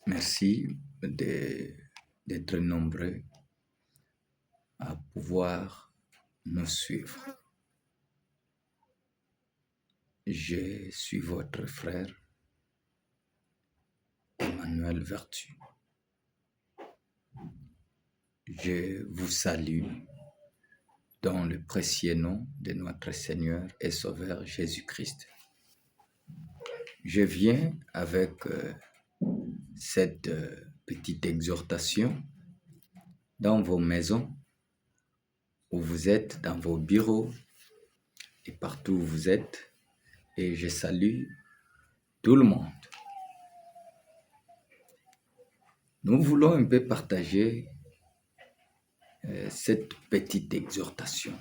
Merci d'être nombreux à pouvoir nous suivre. Je suis votre frère Emmanuel Vertu. Je vous salue dans le précieux nom de notre Seigneur et Sauveur Jésus-Christ. Je viens avec cette petite exhortation dans vos maisons, où vous êtes, dans vos bureaux et partout où vous êtes, et je salue tout le monde. Nous voulons un peu partager cette petite exhortation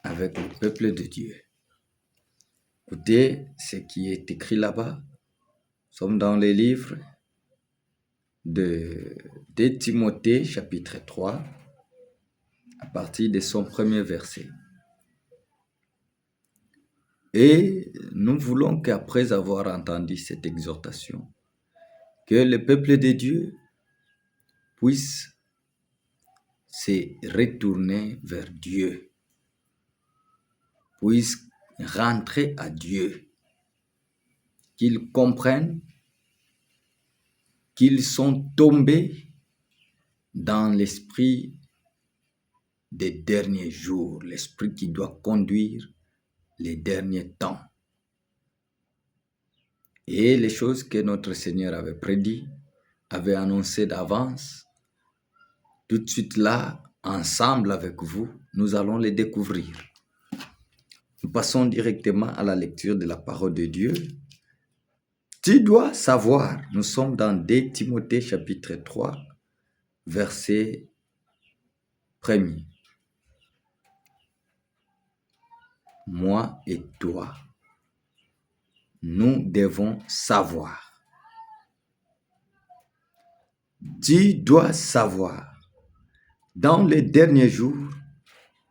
avec le peuple de Dieu. Écoutez ce qui est écrit là-bas. Nous sommes dans les livres de Timothée, chapitre 3, à partir de son premier verset. Et nous voulons qu'après avoir entendu cette exhortation, que le peuple de Dieu puisse se retourner vers Dieu, puisse rentrer à Dieu, qu'ils comprennent qu'ils sont tombés dans l'esprit des derniers jours, l'esprit qui doit conduire les derniers temps. Et les choses que notre Seigneur avait prédit, avait annoncé d'avance, tout de suite là, ensemble avec vous, nous allons les découvrir. Nous passons directement à la lecture de la parole de Dieu. Tu dois savoir, nous sommes dans 2 Timothée chapitre 3, verset 1er. Moi et toi, nous devons savoir. Tu dois savoir. Dans les derniers jours,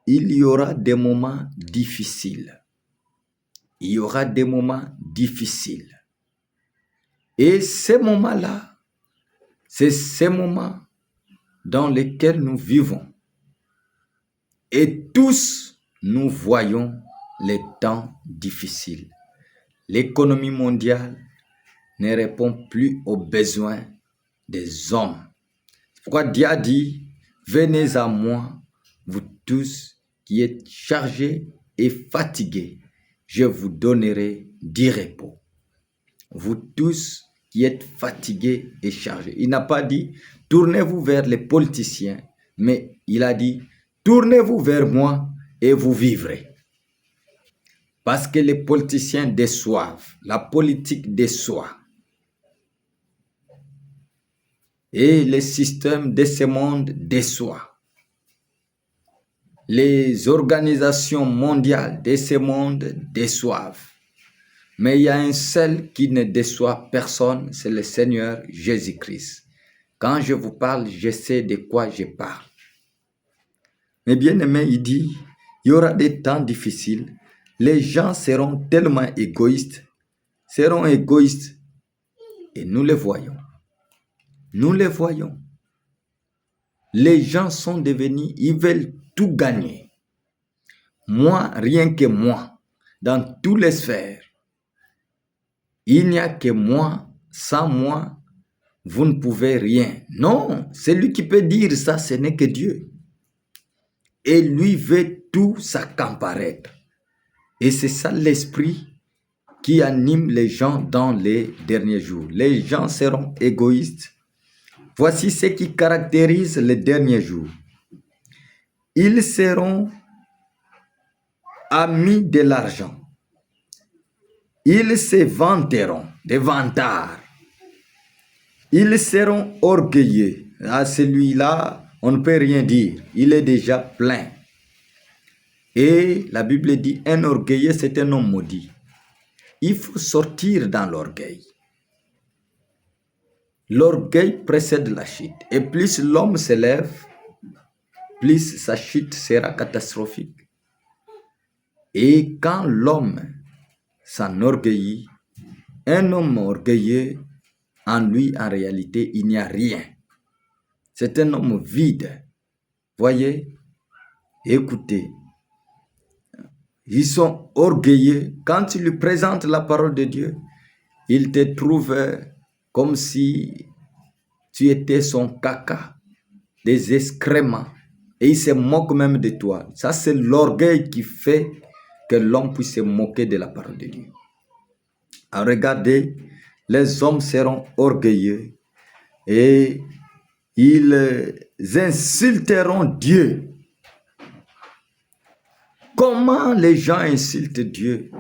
il y aura des moments difficiles. Il y aura des moments difficiles. Et ces moments-là, c'est ces moments dans lesquels nous vivons. Et tous, nous voyons les temps difficiles. L'économie mondiale ne répond plus aux besoins des hommes. C'est pourquoi Dieu a dit, venez à moi, vous tous qui êtes chargés et fatigués, je vous donnerai du repos. Vous tous qui êtes fatigués et chargés. Il n'a pas dit, tournez-vous vers les politiciens, mais il a dit, tournez-vous vers moi et vous vivrez. Parce que les politiciens déçoivent, la politique déçoit. Et les systèmes de ce monde déçoivent. Les organisations mondiales de ce monde déçoivent. Mais il y a un seul qui ne déçoit personne, c'est le Seigneur Jésus-Christ. Quand je vous parle, je sais de quoi je parle. Mais bien aimé, il dit, il y aura des temps difficiles. Les gens seront tellement égoïstes, et nous les voyons. Nous les voyons. Les gens sont devenus, ils veulent tout gagner. Moi, rien que moi, dans toutes les sphères. Il n'y a que moi, sans moi, vous ne pouvez rien. Non, celui qui peut dire ça, ce n'est que Dieu. Et lui veut tout s'accaparer. Et c'est ça l'esprit qui anime les gens dans les derniers jours. Les gens seront égoïstes. Voici ce qui caractérise les derniers jours. Ils seront amis de l'argent. Ils se vanteront, des vantards. Ils seront orgueilleux. À celui-là, on ne peut rien dire. Il est déjà plein. Et la Bible dit, un orgueilleux, c'est un homme maudit. Il faut sortir dans l'orgueil. L'orgueil précède la chute. Et plus l'homme s'élève, plus sa chute sera catastrophique. Et quand l'homme s'enorgueillit, un homme orgueilleux En lui, en réalité, il n'y a rien. C'est un homme vide. Voyez, écoutez, ils sont orgueilleux. Quand tu lui présentes la parole de Dieu, il te trouve comme si tu étais son caca, des excréments. Et il se moque même de toi. Ça, c'est l'orgueil qui fait que l'homme puisse se moquer de la parole de Dieu. Alors regardez, les hommes seront orgueilleux et ils insulteront Dieu. Comment les gens insultent Dieu?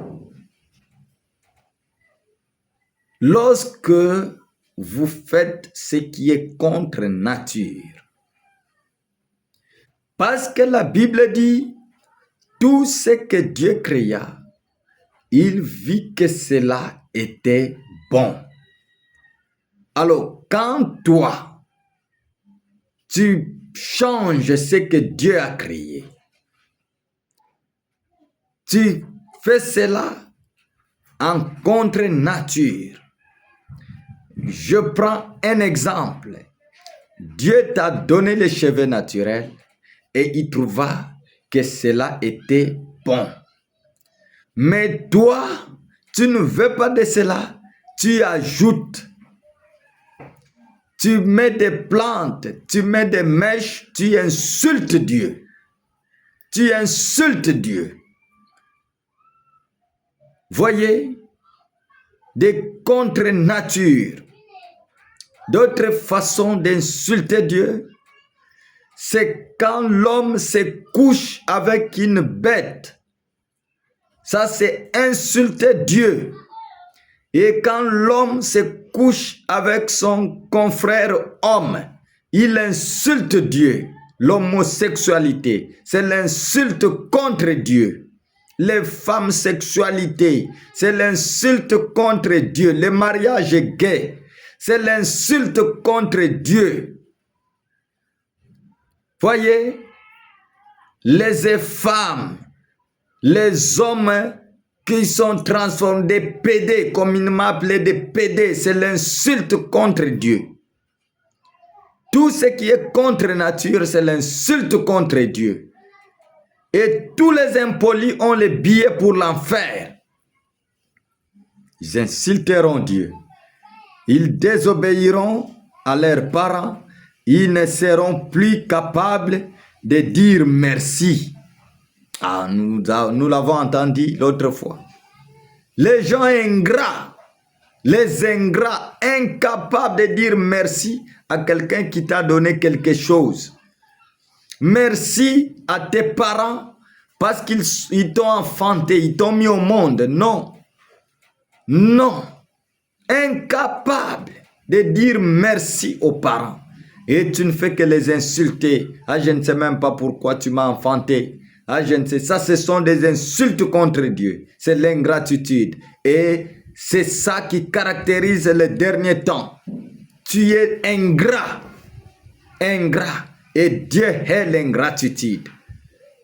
Lorsque vous faites ce qui est contre nature. Parce que la Bible dit, tout ce que Dieu créa, il vit que cela était bon. Alors, quand toi, tu changes ce que Dieu a créé, tu fais cela en contre nature. Je prends un exemple. Dieu t'a donné les cheveux naturels et il trouva que cela était bon. Mais toi, tu ne veux pas de cela, tu ajoutes. Tu mets des plantes, tu mets des mèches, tu insultes Dieu. Tu insultes Dieu. Voyez, des contre-natures. D'autres façons d'insulter Dieu, c'est quand l'homme se couche avec une bête. Ça, c'est insulter Dieu. Et quand l'homme se couche avec son confrère homme, il insulte Dieu. L'homosexualité, c'est l'insulte contre Dieu. Les femmes sexualité, c'est l'insulte contre Dieu. Le mariage gay, c'est l'insulte contre Dieu. Voyez, les femmes, les hommes qui sont transformés des pédés, comme il m'a appelé des pédés, c'est l'insulte contre Dieu. Tout ce qui est contre nature, c'est l'insulte contre Dieu. Et tous les impolis ont les billets pour l'enfer. Ils insulteront Dieu. Ils désobéiront à leurs parents. Ils ne seront plus capables de dire merci. Ah, nous l'avons entendu l'autre fois. Les gens ingrats, les ingrats, incapables de dire merci à quelqu'un qui t'a donné quelque chose. Merci à tes parents parce qu'ils t'ont enfanté, ils t'ont mis au monde. Non. Non. Incapable de dire merci aux parents. Et tu ne fais que les insulter. Ah, je ne sais même pas pourquoi tu m'as enfanté. Ah, je ne sais. Ça, ce sont des insultes contre Dieu. C'est l'ingratitude. Et c'est ça qui caractérise le dernier temps. Tu es ingrat. Ingrat. Et Dieu hait l'ingratitude.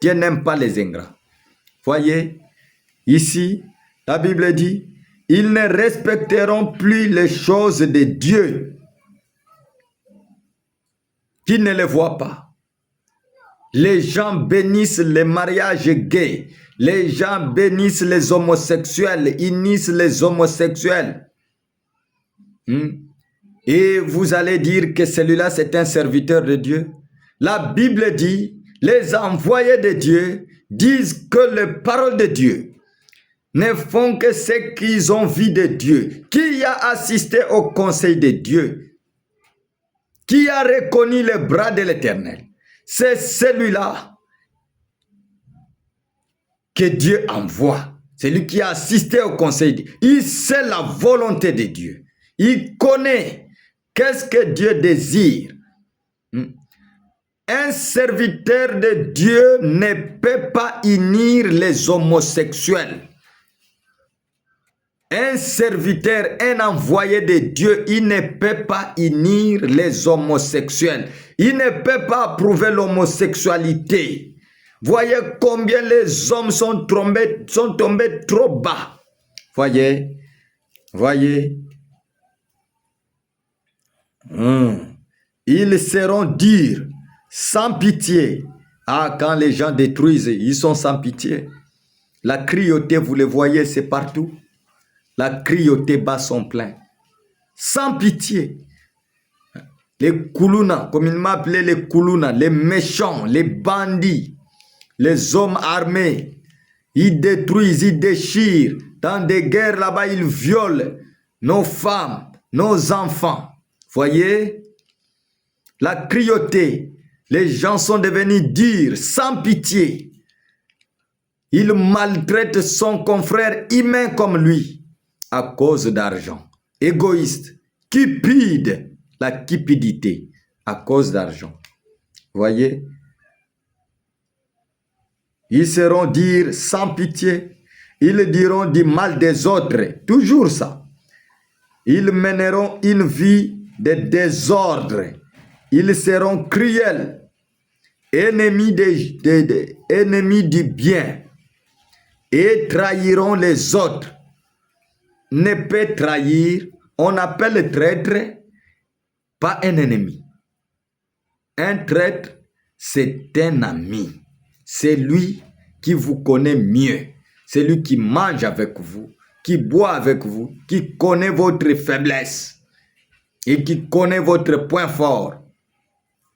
Dieu n'aime pas les ingrats. Voyez, ici, la Bible dit, ils ne respecteront plus les choses de Dieu, qui ne les voient pas. Les gens bénissent les mariages gays. Les gens bénissent les homosexuels, unissent les homosexuels. Et vous allez dire que celui-là, c'est un serviteur de Dieu. La Bible dit, les envoyés de Dieu disent que les paroles de Dieu ne font que ce qu'ils ont vu de Dieu. Qui a assisté au conseil de Dieu? Qui a reconnu le bras de l'Éternel? C'est celui-là que Dieu envoie. C'est lui qui a assisté au conseil de Dieu. Il sait la volonté de Dieu. Il connaît qu'est-ce que Dieu désire. Un serviteur de Dieu ne peut pas unir les homosexuels. Un serviteur, un envoyé de Dieu, il ne peut pas unir les homosexuels. Il ne peut pas approuver l'homosexualité. Voyez combien les hommes sont tombés trop bas. Voyez. Ils seront durs, sans pitié. Ah, quand les gens détruisent, ils sont sans pitié. La cruauté, vous le voyez, c'est partout. La cruauté bat son plein. Sans pitié. Les Kuluna, comme il m'a appelé les Kuluna, les méchants, les bandits, les hommes armés, ils détruisent, ils déchirent. Dans des guerres là-bas, ils violent nos femmes, nos enfants. Voyez? La cruauté. Les gens sont devenus durs, sans pitié. Il maltraite son confrère humain comme lui à cause d'argent. Égoïste, cupide, la cupidité à cause d'argent. Voyez? Ils seront durs sans pitié. Ils diront du mal des autres. Toujours ça. Ils mèneront une vie de désordre. Ils seront cruels. Ennemis du bien. Et trahiront les autres. Ne peut trahir, on appelle le traître pas un ennemi. Un traître, c'est un ami. C'est lui qui vous connaît mieux. C'est lui qui mange avec vous, qui boit avec vous, qui connaît votre faiblesse et qui connaît votre point fort.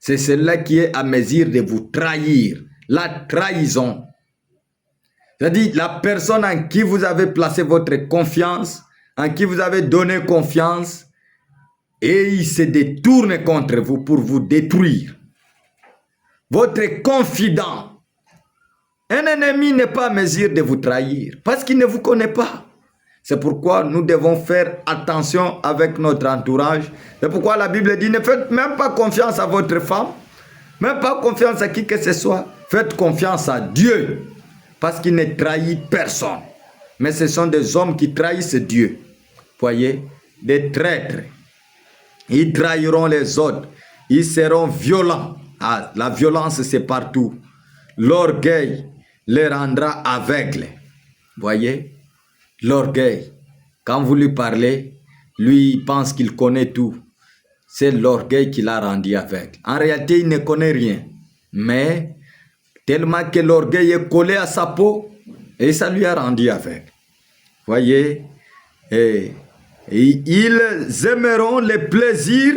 C'est celui qui est à mesure de vous trahir. La trahison. C'est-à-dire la personne en qui vous avez placé votre confiance, en qui vous avez donné confiance, et il se détourne contre vous pour vous détruire. Votre confident. Un ennemi n'est pas à mesure de vous trahir parce qu'il ne vous connaît pas. C'est pourquoi nous devons faire attention avec notre entourage. C'est pourquoi la Bible dit, ne faites même pas confiance à votre femme, même pas confiance à qui que ce soit. Faites confiance à Dieu parce qu'il ne trahit personne. Mais ce sont des hommes qui trahissent Dieu. Voyez, des traîtres. Ils trahiront les autres. Ils seront violents. Ah, la violence, c'est partout. L'orgueil les rendra aveugles. Voyez, l'orgueil. Quand vous lui parlez, lui, il pense qu'il connaît tout. C'est l'orgueil qui l'a rendu aveugle. En réalité, il ne connaît rien. Mais, tellement que l'orgueil est collé à sa peau, et ça lui a rendu aveugle. Voyez, et ils aimeront les plaisirs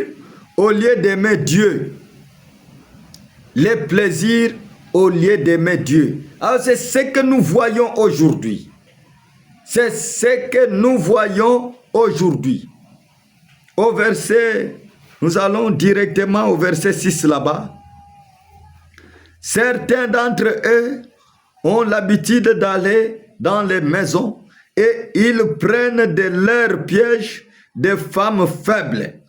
au lieu d'aimer Dieu. Les plaisirs au lieu d'aimer Dieu. Alors c'est ce que nous voyons aujourd'hui. C'est ce que nous voyons aujourd'hui. Au verset, nous allons directement au verset 6 là-bas. Certains d'entre eux ont l'habitude d'aller dans les maisons et ils prennent de leurs pièges des femmes faibles.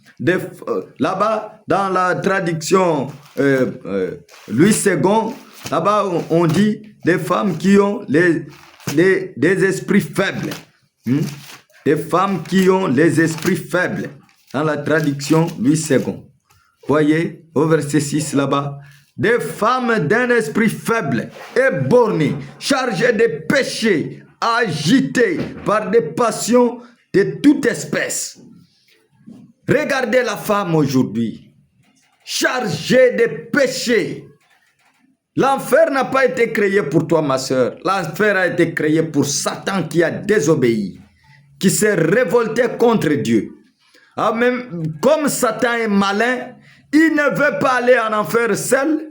Là-bas, dans la traduction Louis II, là-bas on dit des femmes qui ont des esprits faibles. Des femmes qui ont les esprits faibles. Dans la traduction Louis II. Voyez, au verset 6 là-bas. Des femmes d'un esprit faible et borné, chargées de péchés, agitées par des passions de toute espèce. Regardez la femme aujourd'hui, chargée de péchés. L'enfer n'a pas été créé pour toi, ma soeur. L'enfer a été créé pour Satan qui a désobéi, qui s'est révolté contre Dieu. Ah, même, comme Satan est malin, il ne veut pas aller en enfer seul.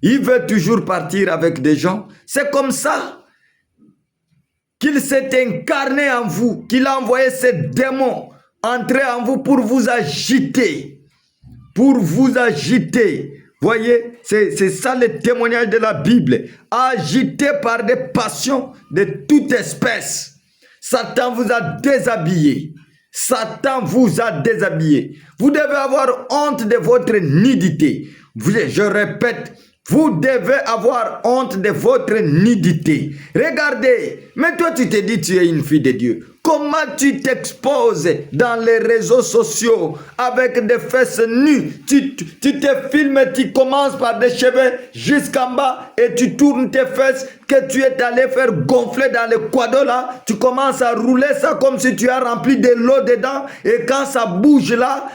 Il veut toujours partir avec des gens. C'est comme ça qu'il s'est incarné en vous, qu'il a envoyé ses démons entrer en vous pour vous agiter. Pour vous agiter. Voyez, c'est ça le témoignage de la Bible. Agité par des passions de toute espèce. Satan vous a déshabillé. Satan vous a déshabillé. Vous devez avoir honte de votre nudité. Je répète, vous devez avoir honte de votre nudité. Regardez, mais toi tu te dis tu es une fille de Dieu. Comment tu t'exposes dans les réseaux sociaux avec des fesses nues? Tu te filmes, tu commences par des cheveux jusqu'en bas et tu tournes tes fesses que tu es allé faire gonfler dans le quadro là. Tu commences à rouler ça comme si tu as rempli de l'eau dedans et quand ça bouge là,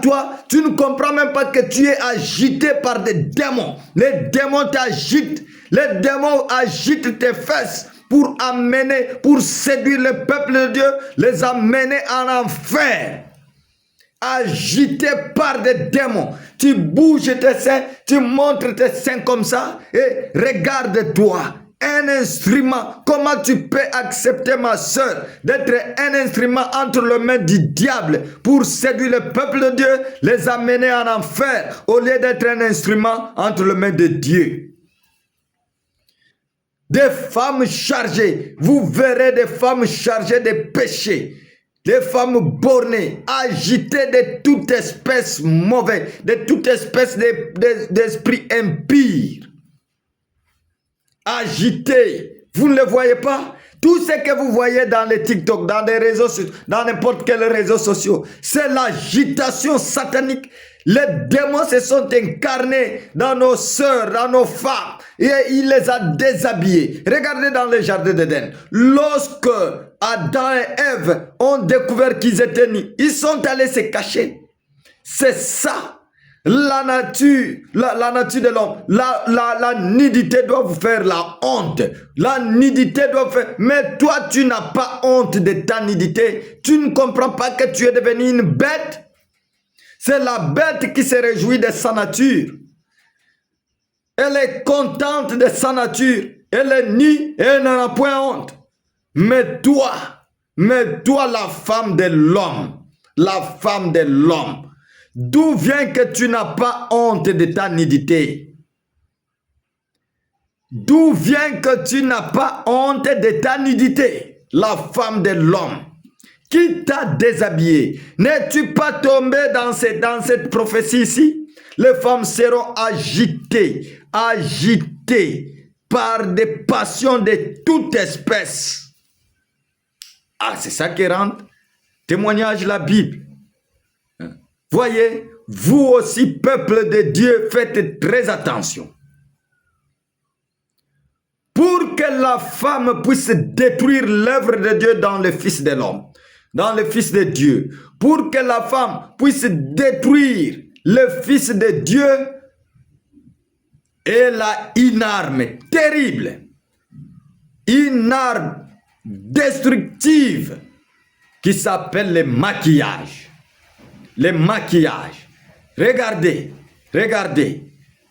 toi, tu ne comprends même pas que tu es agité par des démons. Les démons t'agitent. Les démons agitent tes fesses pour séduire le peuple de Dieu, les amener en enfer. Agité par des démons. Tu bouges tes seins, tu montres tes seins comme ça et regarde-toi. Un instrument. Comment tu peux accepter, ma soeur, d'être un instrument entre les mains du diable pour séduire le peuple de Dieu, les amener en enfer, au lieu d'être un instrument entre les mains de Dieu? Des femmes chargées, vous verrez des femmes chargées de péchés, des femmes bornées, agitées de toute espèce mauvaise, de toute espèce d'esprit impie. Agitées, vous ne le voyez pas? Tout ce que vous voyez dans les TikTok, dans les réseaux sociaux, dans n'importe quel réseau social, c'est l'agitation satanique. Les démons se sont incarnés dans nos sœurs, dans nos femmes, et il les a déshabillés. Regardez dans le jardin d'Éden. Lorsque Adam et Ève ont découvert qu'ils étaient nus, ils sont allés se cacher. C'est ça. La nature de l'homme, la nudité doit vous faire la honte. La nudité doit vous faire... Mais toi, tu n'as pas honte de ta nudité. Tu ne comprends pas que tu es devenu une bête. C'est la bête qui se réjouit de sa nature. Elle est contente de sa nature. Elle est nue et elle n'en a point honte. Mais toi, la femme de l'homme, d'où vient que tu n'as pas honte de ta nudité? D'où vient que tu n'as pas honte de ta nudité? La femme de l'homme. Qui t'a déshabillé? N'es-tu pas tombé dans cette prophétie ici? Les femmes seront agitées par des passions de toute espèce. Ah, c'est ça qui rentre. Témoignage la Bible. Voyez, vous aussi, peuple de Dieu, faites très attention. Pour que la femme puisse détruire l'œuvre de Dieu dans le Fils de l'homme, dans le Fils de Dieu, pour que la femme puisse détruire le Fils de Dieu, elle a une arme terrible, une arme destructive qui s'appelle le maquillage. Le maquillage. Regardez.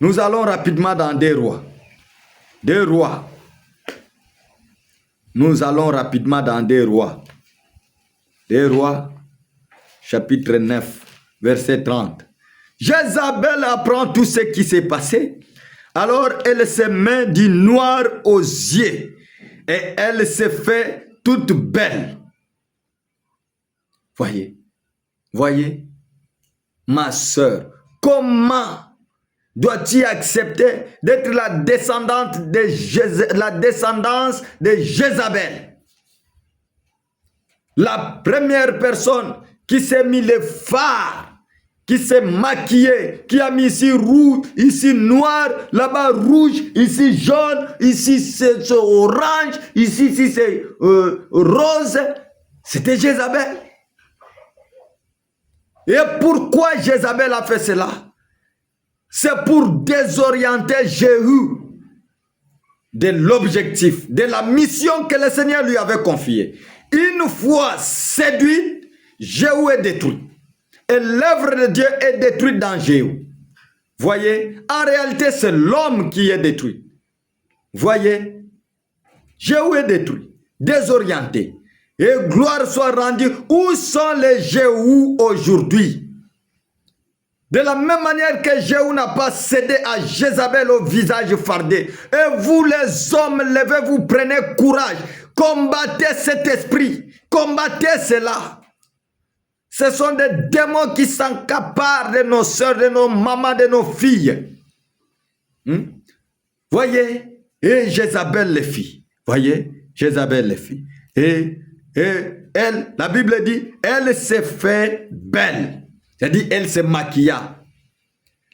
Nous allons rapidement dans 2 Rois. 2 Rois. Nous allons rapidement dans 2 Rois. 2 Rois, chapitre 9, verset 30. Jézabel apprend tout ce qui s'est passé. Alors elle se met du noir aux yeux et elle se fait toute belle. Voyez, ma soeur, comment dois-tu accepter d'être la descendance de Jézabel? La première personne qui s'est mis le phare, qui s'est maquillé, qui a mis ici rouge, ici noir, là-bas rouge, ici jaune, ici c'est orange, ici c'est rose, c'était Jézabel. Et pourquoi Jézabel a fait cela? C'est pour désorienter Jéhu de l'objectif, de la mission que le Seigneur lui avait confiée. Une fois séduit, Jéhu est détruit. Et l'œuvre de Dieu est détruite dans Jéhu. Voyez, en réalité, c'est l'homme qui est détruit. Voyez, Jéhu est détruit, désorienté. Et gloire soit rendue. Où sont les Jéhu aujourd'hui? De la même manière que Jéhu n'a pas cédé à Jézabel au visage fardé. Et vous les hommes, levez-vous, prenez courage. Combattez cet esprit. Combattez cela. Ce sont des démons qui s'accaparent de nos soeurs, de nos mamans, de nos filles. Voyez, et Jézabel les fit. Voyez, Jézabel les fit. Et Et elle, la Bible dit, elle s'est fait belle. C'est-à-dire, elle se maquilla.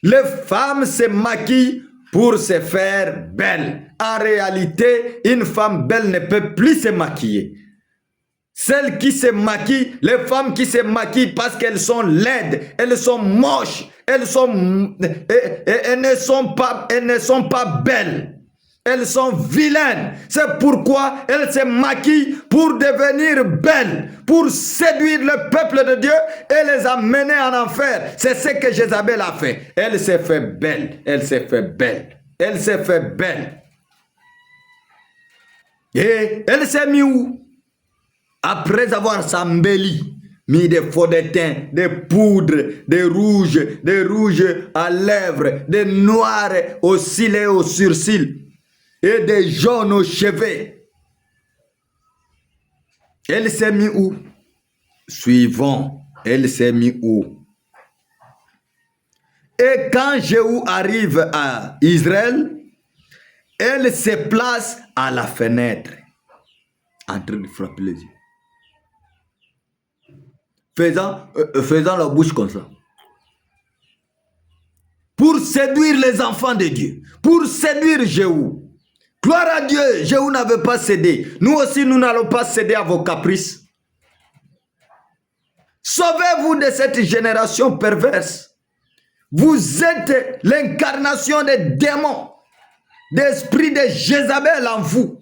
Les femmes se maquillent pour se faire belle. En réalité, une femme belle ne peut plus se maquiller. Celles qui se maquillent, les femmes qui se maquillent parce qu'elles sont laides, elles sont moches, elles ne sont pas belles. Elles sont vilaines. C'est pourquoi elles se maquillent pour devenir belles, pour séduire le peuple de Dieu et les amener en enfer. C'est ce que Jézabel a fait. Elle s'est fait belle. Elle s'est fait belle. Elle s'est fait belle. Et elle s'est mise où? Après avoir s'embelli, mis des faux de teint, des poudres, des rouges à lèvres, des noirs aux cils et aux sourcils, et des jaunes aux cheveux. Elle s'est mise où? Suivons. Elle s'est mise où? Et quand Jéhu arrive à Israël, elle se place à la fenêtre, en train de frapper les yeux. Faisant la bouche comme ça. Pour séduire les enfants de Dieu. Pour séduire Jéhu. Gloire à Dieu, Jéhu n'avait pas cédé. Nous aussi, nous n'allons pas céder à vos caprices. Sauvez-vous de cette génération perverse. Vous êtes l'incarnation des démons, d'esprit de Jézabel en vous.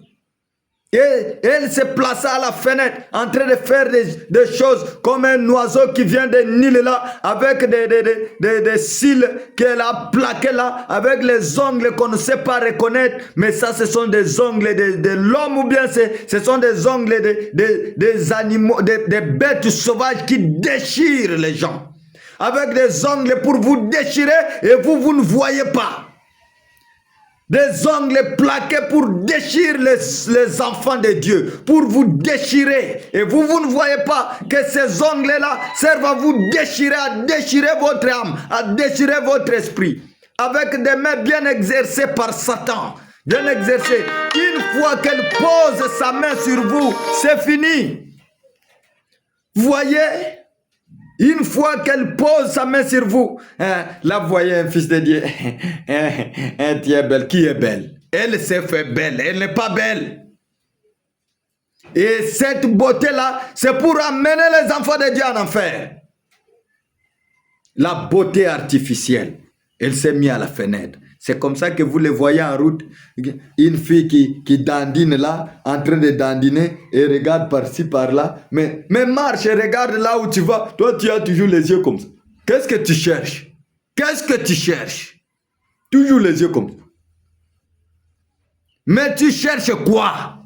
Et elle se plaça à la fenêtre en train de faire des choses comme un oiseau qui vient de Nil là, avec des cils qu'elle a plaqués là, avec les ongles qu'on ne sait pas reconnaître. Mais ça, ce sont des ongles de l'homme ou bien ce sont des ongles des animaux, des bêtes sauvages qui déchirent les gens. Avec des ongles pour vous déchirer et vous ne voyez pas. Des ongles plaqués pour déchirer les enfants de Dieu, pour vous déchirer. Et vous ne voyez pas que ces ongles-là servent à vous déchirer, à déchirer votre âme, à déchirer votre esprit. Avec des mains bien exercées par Satan, bien exercées. Une fois qu'elle pose sa main sur vous, c'est fini. Vous voyez? Une fois qu'elle pose sa main sur vous, là vous voyez un fils de Dieu, tu es belle, qui est belle? Elle s'est fait belle, elle n'est pas belle. Et cette beauté-là, c'est pour amener les enfants de Dieu en enfer. La beauté artificielle, elle s'est mise à la fenêtre. C'est comme ça que vous les voyez en route. Une fille qui dandine là, en train de dandiner, et regarde par-ci, par-là. Mais marche et regarde là où tu vas. Toi, tu as toujours les yeux comme ça. Qu'est-ce que tu cherches? Qu'est-ce que tu cherches? Toujours les yeux comme ça. Mais tu cherches quoi?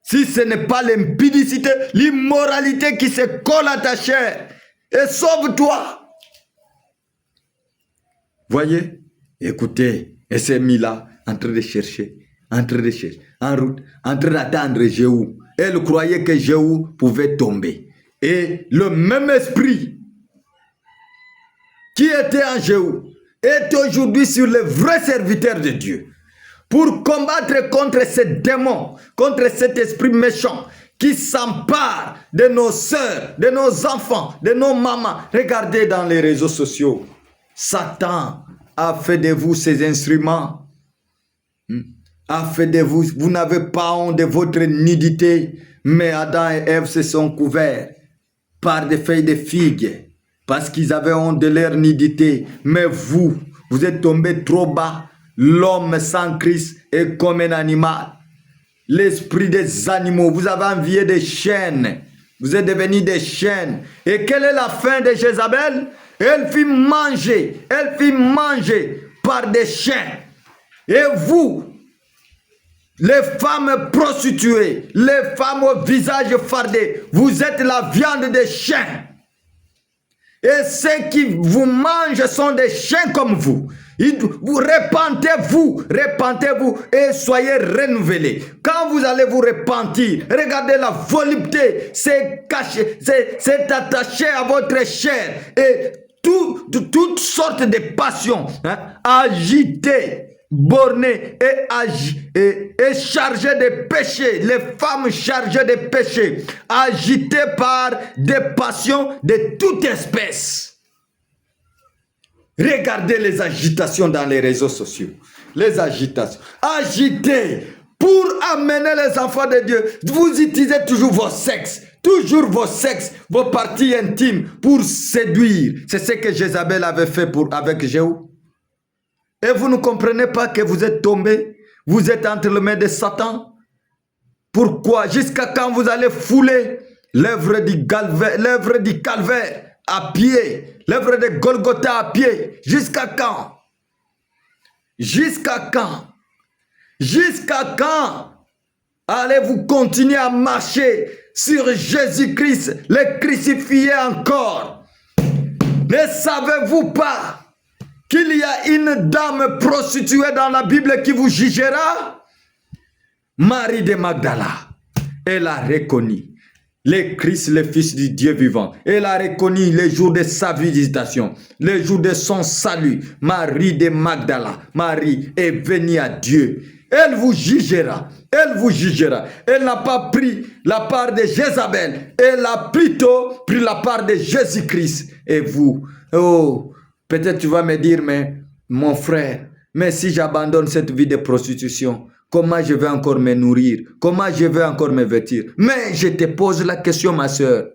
Si ce n'est pas l'impudicité, l'immoralité qui se colle à ta chair. Et sauve-toi. Voyez? Écoutez, elle s'est mise là, en train de chercher, en route, en train d'attendre Jéhu. Elle croyait que Jéhu pouvait tomber. Et le même esprit qui était en Jéhu est aujourd'hui sur les vrais serviteurs de Dieu. Pour combattre contre ces démons, contre cet esprit méchant qui s'empare de nos sœurs, de nos enfants, de nos mamans. Regardez dans les réseaux sociaux, Satan a fait de vous ces instruments, a fait de vous, vous n'avez pas honte de votre nudité, mais Adam et Ève se sont couverts par des feuilles de figues, parce qu'ils avaient honte de leur nudité, mais vous êtes tombés trop bas, l'homme sans Christ est comme un animal, l'esprit des animaux, vous avez envié des chaînes, vous êtes devenus des chaînes, et quelle est la fin de Jézabel? Elle fut mangée par des chiens. Et vous, les femmes prostituées, les femmes au visage fardé, vous êtes la viande des chiens. Et ceux qui vous mangent sont des chiens comme vous. Vous repentez-vous et soyez renouvelés. Quand vous allez vous repentir, regardez la volupté, c'est caché, c'est attaché à votre chair et toutes sortes de passions agitées bornées et chargées de péchés, les femmes chargées de péchés, agitées par des passions de toute espèce. Regardez les agitations dans les réseaux sociaux. Les agitations. Agitées pour amener les enfants de Dieu. Vous utilisez toujours vos sexes. Toujours vos sexes, vos parties intimes pour séduire. C'est ce que Jézabel avait fait avec Jéhu. Et vous ne comprenez pas que vous êtes tombé. Vous êtes entre les mains de Satan. Pourquoi? Jusqu'à quand vous allez fouler l'œuvre du calvaire à pied, l'œuvre de Golgotha à pied? Jusqu'à quand? Jusqu'à quand? Jusqu'à quand allez-vous continuer à marcher sur Jésus-Christ, le crucifié encore? Ne savez-vous pas qu'il y a une dame prostituée dans la Bible qui vous jugera? Marie de Magdala, elle a reconnu le Christ, le Fils du Dieu vivant. Elle a reconnu les jours de sa visitation, les jours de son salut. Marie de Magdala, Marie est venue à Dieu. Elle vous jugera. Elle vous jugera. Elle n'a pas pris la part de Jézabel. Elle a plutôt pris la part de Jésus-Christ. Et vous, oh, peut-être tu vas me dire, mais mon frère, mais si j'abandonne cette vie de prostitution, comment je vais encore me nourrir? Comment je vais encore me vêtir? Mais je te pose la question, ma soeur.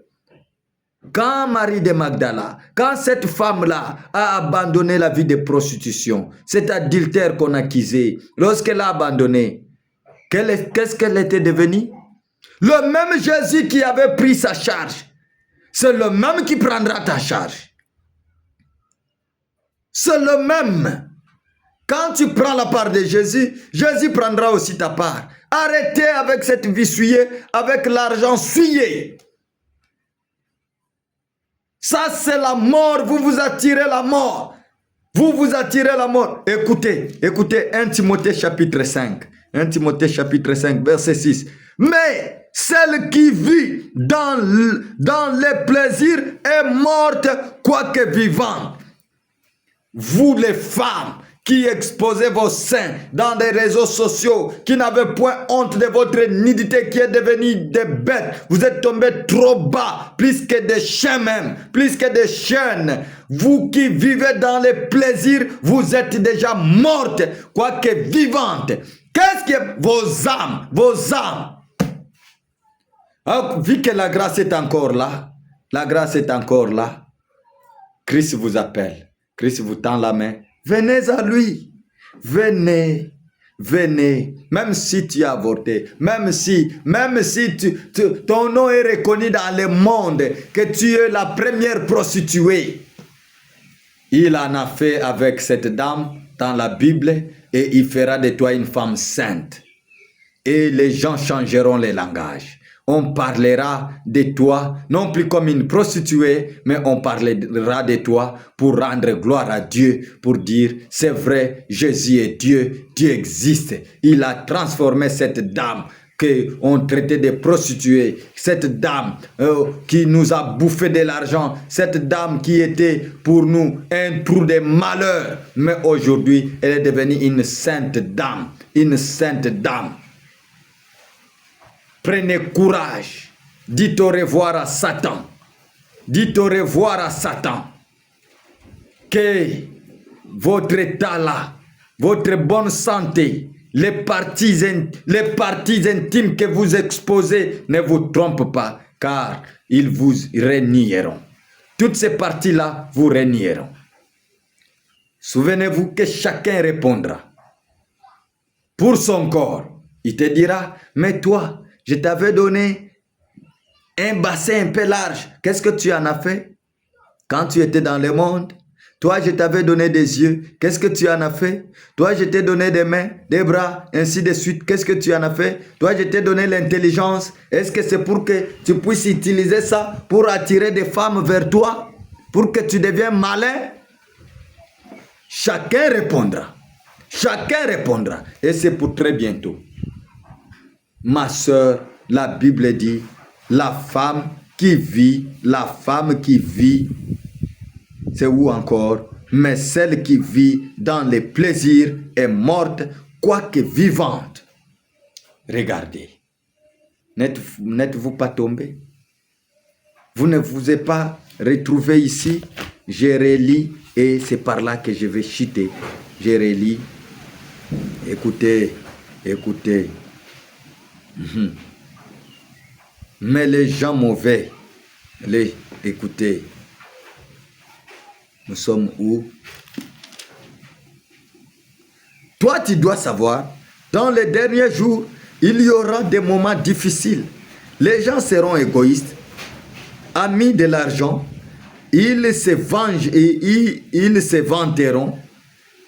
Quand Marie de Magdala, quand cette femme-là a abandonné la vie de prostitution, cet adultère qu'on accusait, lorsqu'elle a abandonné, qu'est-ce qu'elle était devenue? Le même Jésus qui avait pris sa charge, c'est le même qui prendra ta charge. C'est le même. Quand tu prends la part de Jésus, Jésus prendra aussi ta part. Arrêtez avec cette vie souillée, avec l'argent souillé. Ça, c'est la mort. Vous vous attirez la mort. Vous vous attirez la mort. Écoutez, écoutez 1 Timothée chapitre 5. 1 Timothée chapitre 5, verset 6. Mais celle qui vit dans les plaisirs est morte, quoique vivante. Vous les femmes qui exposez vos seins dans des réseaux sociaux, qui n'avez point honte de votre nudité qui est devenue des bêtes. Vous êtes tombés trop bas, plus que des chiens même, plus que des chiennes. Vous qui vivez dans les plaisirs, vous êtes déjà mortes, quoique vivantes. Qu'est-ce que vos âmes, vos âmes? Alors, vu que la grâce est encore là, la grâce est encore là, Christ vous appelle, Christ vous tend la main. Venez à lui, venez, venez, même si tu as avorté, même si ton nom est reconnu dans le monde, que tu es la première prostituée. Il en a fait avec cette dame dans la Bible et il fera de toi une femme sainte. Et les gens changeront les langages. On parlera de toi, non plus comme une prostituée, mais on parlera de toi pour rendre gloire à Dieu, pour dire, c'est vrai, Jésus est Dieu, Dieu existe. Il a transformé cette dame qu'on traitait de prostituée, cette dame qui nous a bouffé de l'argent, cette dame qui était pour nous un trou de malheur. Mais aujourd'hui, elle est devenue une sainte dame, une sainte dame. Prenez courage. Dites au revoir à Satan. Dites au revoir à Satan. Que votre état là, votre bonne santé, les parties intimes que vous exposez ne vous trompent pas, car ils vous renieront. Toutes ces parties-là vous renieront. Souvenez-vous que chacun répondra pour son corps. Il te dira, mais toi, je t'avais donné un bassin un peu large. Qu'est-ce que tu en as fait quand tu étais dans le monde? Toi, je t'avais donné des yeux. Qu'est-ce que tu en as fait? Toi, je t'ai donné des mains, des bras, ainsi de suite. Qu'est-ce que tu en as fait? Toi, je t'ai donné l'intelligence. Est-ce que c'est pour que tu puisses utiliser ça pour attirer des femmes vers toi? Pour que tu deviennes malin? Chacun répondra. Chacun répondra. Et c'est pour très bientôt. Ma soeur, la Bible dit, la femme qui vit, c'est où encore? mais celle qui vit dans les plaisirs est morte, quoique vivante. Regardez. N'êtes-vous pas tombé? Vous ne vous êtes pas retrouvé ici? Je relis et c'est par là que je vais chuter. Je relis. Écoutez, écoutez. Mais les gens mauvais, écoutez, nous sommes où? Toi, tu dois savoir, dans les derniers jours, il y aura des moments difficiles. Les gens seront égoïstes, amis de l'argent, ils se vengent et ils se vanteront,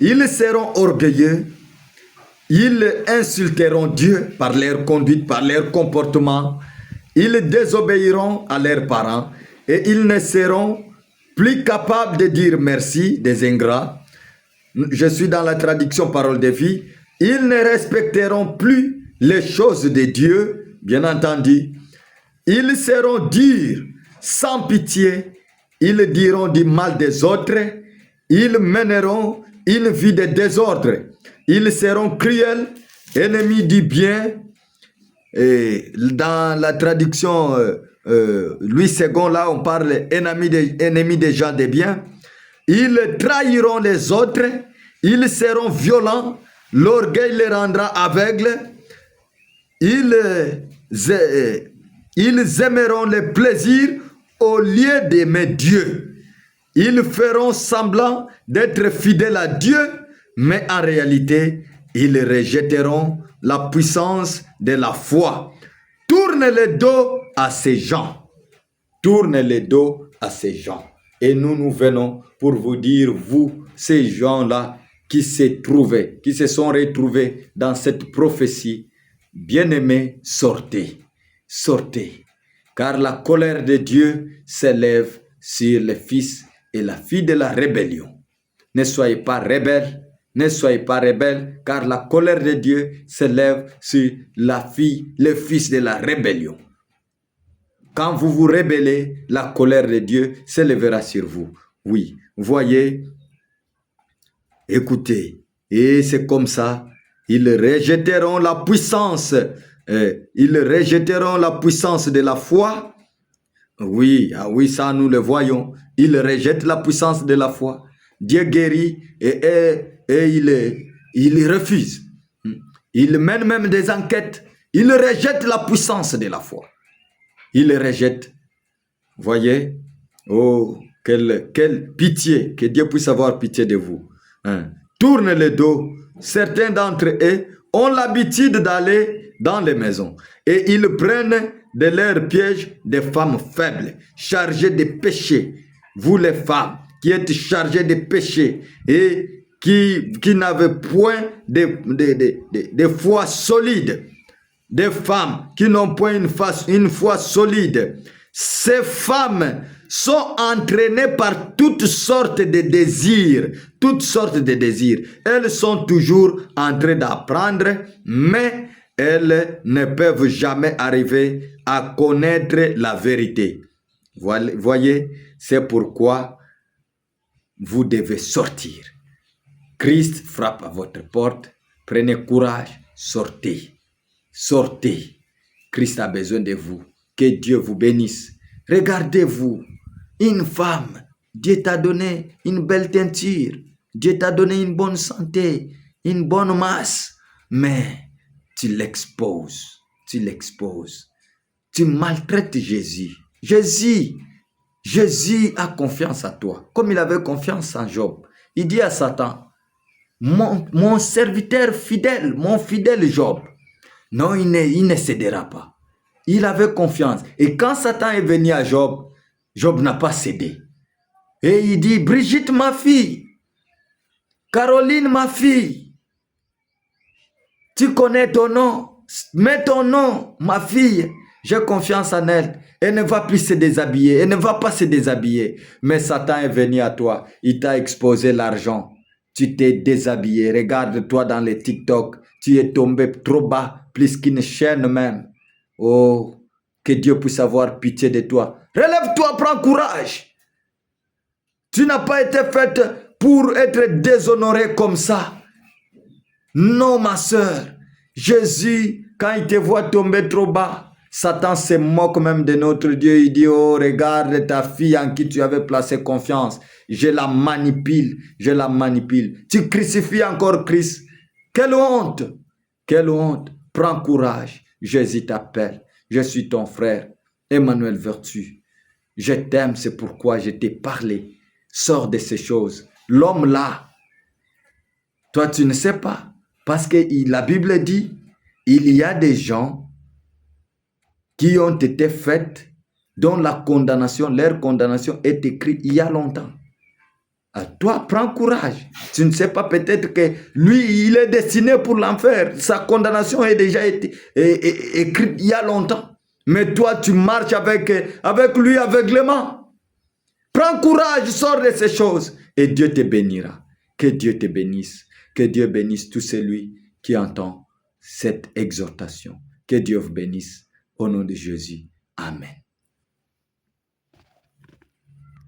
ils seront orgueilleux, ils insulteront Dieu par leur conduite, par leur comportement, ils désobéiront à leurs parents et ils ne seront plus capables de dire merci, des ingrats. Je suis dans la traduction parole de vie. Ils ne respecteront plus les choses de Dieu, bien entendu. Ils seront durs, sans pitié. Ils diront du mal des autres. Ils mèneront une vie de désordre. Ils seront cruels, ennemis du bien. Et dans la traduction Louis II, là, on parle ennemis des gens de bien. Ils trahiront les autres. Ils seront violents. L'orgueil les rendra aveugles. Ils aimeront les plaisirs au lieu d'aimer Dieu. Ils feront semblant d'être fidèles à Dieu, mais en réalité, ils rejetteront la puissance de la foi. Tourne le dos à ces gens. Tourne le dos à ces gens. Et nous venons pour vous dire, vous, ces gens-là, qui se sont retrouvés dans cette prophétie, bien-aimés, sortez, sortez, car la colère de Dieu s'élève sur les fils et la fille de la rébellion. Ne soyez pas rebelles, ne soyez pas rebelles, car la colère de Dieu s'élève sur la fille, le fils de la rébellion. Quand vous vous rébellez, la colère de Dieu s'élèvera sur vous. Oui, voyez, écoutez, et c'est comme ça, ils rejetteront la puissance, ils rejetteront la puissance de la foi. Oui, ah oui, ça nous le voyons. Ils rejettent la puissance de la foi. Dieu guérit et il refuse. Il mène même des enquêtes. Il rejette la puissance de la foi. Il rejette. Voyez? Oh, quelle pitié. Que Dieu puisse avoir pitié de vous. Tourne le dos. Certains d'entre eux ont l'habitude d'aller dans les maisons et ils prennent de leurs pièges des femmes faibles, chargées de péchés. Vous les femmes qui êtes chargées de péchés et qui n'avez point de foi solide, des femmes qui n'ont point une foi solide. Ces femmes sont entraînées par toutes sortes de désirs, toutes sortes de désirs. Elles sont toujours en train d'apprendre, mais elles ne peuvent jamais arriver à connaître la vérité. Voyez, c'est pourquoi vous devez sortir. Christ frappe à votre porte. Prenez courage, sortez. Sortez. Christ a besoin de vous. Que Dieu vous bénisse. Regardez-vous. Une femme, Dieu t'a donné une belle teinture. Dieu t'a donné une bonne santé, une bonne masse. Mais tu l'exposes. Tu l'exposes. Tu maltraites Jésus. Jésus a confiance à toi. Comme il avait confiance en Job. Il dit à Satan, mon serviteur fidèle, mon fidèle Job. Non, il ne cédera pas. Il avait confiance. Et quand Satan est venu à Job, Job n'a pas cédé. Et il dit, Brigitte, ma fille, Caroline, ma fille, tu connais ton nom, mets ton nom, ma fille, j'ai confiance en elle. Elle ne va plus se déshabiller, elle ne va pas se déshabiller. Mais Satan est venu à toi, il t'a exposé l'argent. Tu t'es déshabillé, regarde-toi dans les TikTok, tu es tombé trop bas, plus qu'une chaîne même. Oh, que Dieu puisse avoir pitié de toi. Relève-toi, prends courage. Tu n'as pas été faite pour être déshonoré comme ça. Non, ma sœur. Jésus, quand il te voit tomber trop bas, Satan se moque même de notre Dieu. Il dit, oh, regarde ta fille en qui tu avais placé confiance. Je la manipule, je la manipule. Tu crucifies encore Christ. Quelle honte! Quelle honte! Prends courage. Jésus t'appelle. Je suis ton frère, Emmanuel Vertu. Je t'aime, c'est pourquoi je t'ai parlé. Sors de ces choses. L'homme là, toi tu ne sais pas. Parce que la Bible dit, il y a des gens qui ont été faites, dont la condamnation, leur condamnation est écrite il y a longtemps. À toi, prends courage. Tu ne sais pas, peut-être que lui, il est destiné pour l'enfer. Sa condamnation a déjà été écrite il y a longtemps. Mais toi, tu marches avec lui aveuglément. Prends courage, sors de ces choses et Dieu te bénira. Que Dieu te bénisse. Que Dieu bénisse tout celui qui entend cette exhortation. Que Dieu vous bénisse. Au nom de Jésus. Amen.